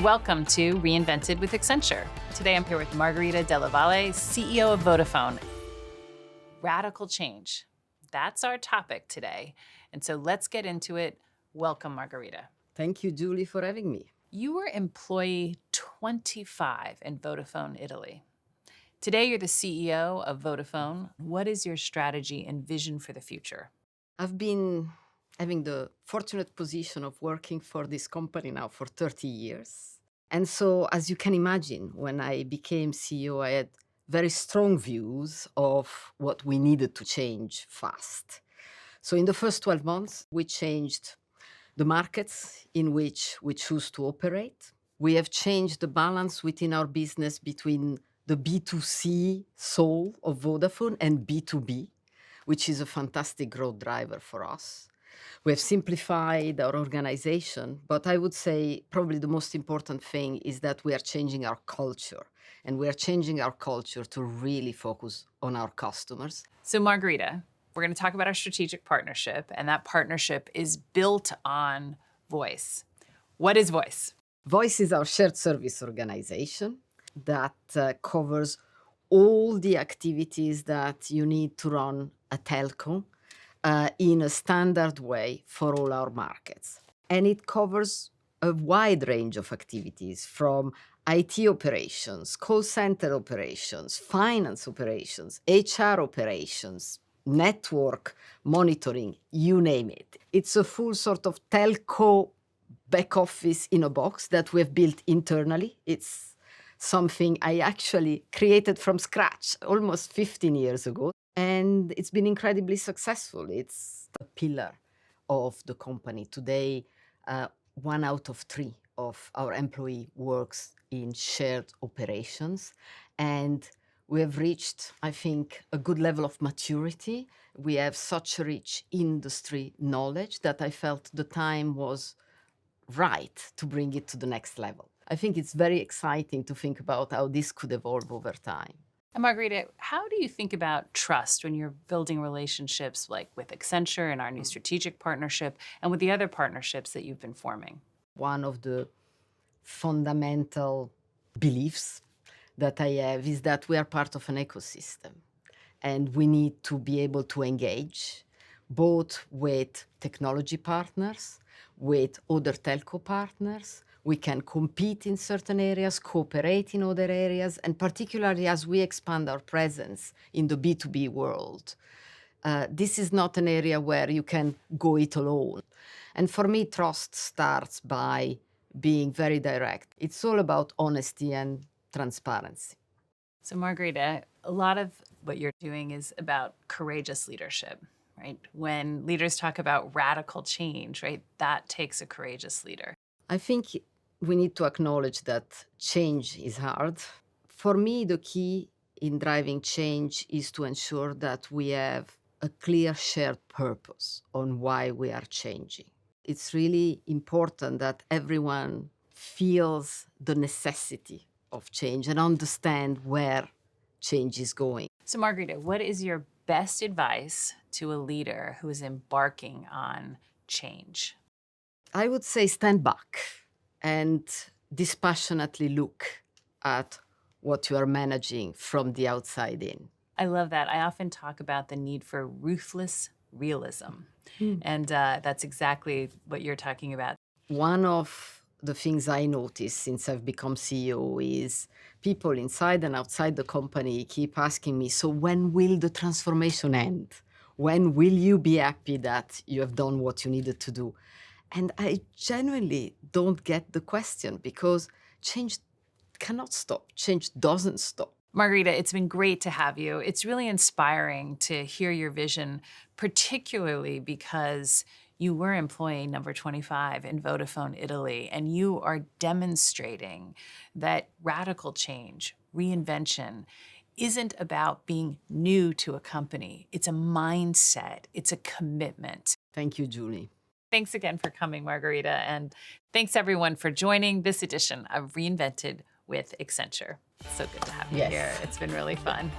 Welcome to Reinvented with Accenture. Today I'm here with Margherita Della Valle, CEO of Vodafone. Radical change. That's our topic today. And so let's get into it. Welcome, Margherita. Thank you, Julie, for having me. You were employee 25 in Vodafone, Italy. Today you're the CEO of Vodafone. What is your strategy and vision for the future? I've been having the fortunate position of working for this company now for 30 years. And so, as you can imagine, when I became CEO, I had very strong views of what we needed to change fast. So in the first 12 months, we changed the markets in which we choose to operate. We have changed the balance within our business between the B2C soul of Vodafone and B2B, which is a fantastic growth driver for us. We have simplified our organization, but I would say probably the most important thing is that we are changing our culture, and we are changing our culture to really focus on our customers. So Margherita, we're going to talk about our strategic partnership, and that partnership is built on VOIS. What is VOIS? VOIS is our shared service organization that covers all the activities that you need to run a telco in a standard way for all our markets. And it covers a wide range of activities from IT operations, call center operations, finance operations, HR operations, network monitoring, you name it. It's a full sort of telco back office in a box that we have built internally. It's something I actually created from scratch almost 15 years ago. And it's been incredibly successful. It's the pillar of the company. Today, 1 out of 3 of our employee works in shared operations. And we have reached, I think, a good level of maturity. We have such a rich industry knowledge that I felt the time was right to bring it to the next level. I think it's very exciting to think about how this could evolve over time. And Margherita, how do you think about trust when you're building relationships like with Accenture and our new strategic partnership and with the other partnerships that you've been forming? One of the fundamental beliefs that I have is that we are part of an ecosystem, and we need to be able to engage both with technology partners, with other telco partners. We can compete in certain areas, cooperate in other areas, and particularly as we expand our presence in the B2B world. This is not an area where you can go it alone. And for me, trust starts by being very direct. It's all about honesty and transparency. So Margherita, a lot of what you're doing is about courageous leadership, right? When leaders talk about radical change, right, that takes a courageous leader. I think we need to acknowledge that change is hard. For me, the key in driving change is to ensure that we have a clear shared purpose on why we are changing. It's really important that everyone feels the necessity of change and understand where change is going. So Margherita, what is your best advice to a leader who is embarking on change? I would say stand back and dispassionately look at what you are managing from the outside in. I love that. I often talk about the need for ruthless realism. And that's exactly what you're talking about. One of the things I noticed since I've become CEO is people inside and outside the company keep asking me, so when will the transformation end? When will you be happy that you have done what you needed to do? And I genuinely don't get the question, because change cannot stop. Change doesn't stop. Margherita, it's been great to have you. It's really inspiring to hear your vision, particularly because you were employee number 25 in Vodafone, Italy, and you are demonstrating that radical change, reinvention, isn't about being new to a company. It's a mindset. It's a commitment. Thank you, Julie. Thanks again for coming, Margherita, and thanks everyone for joining this edition of Reinvented with Accenture. It's so good to have you here. It's been really fun.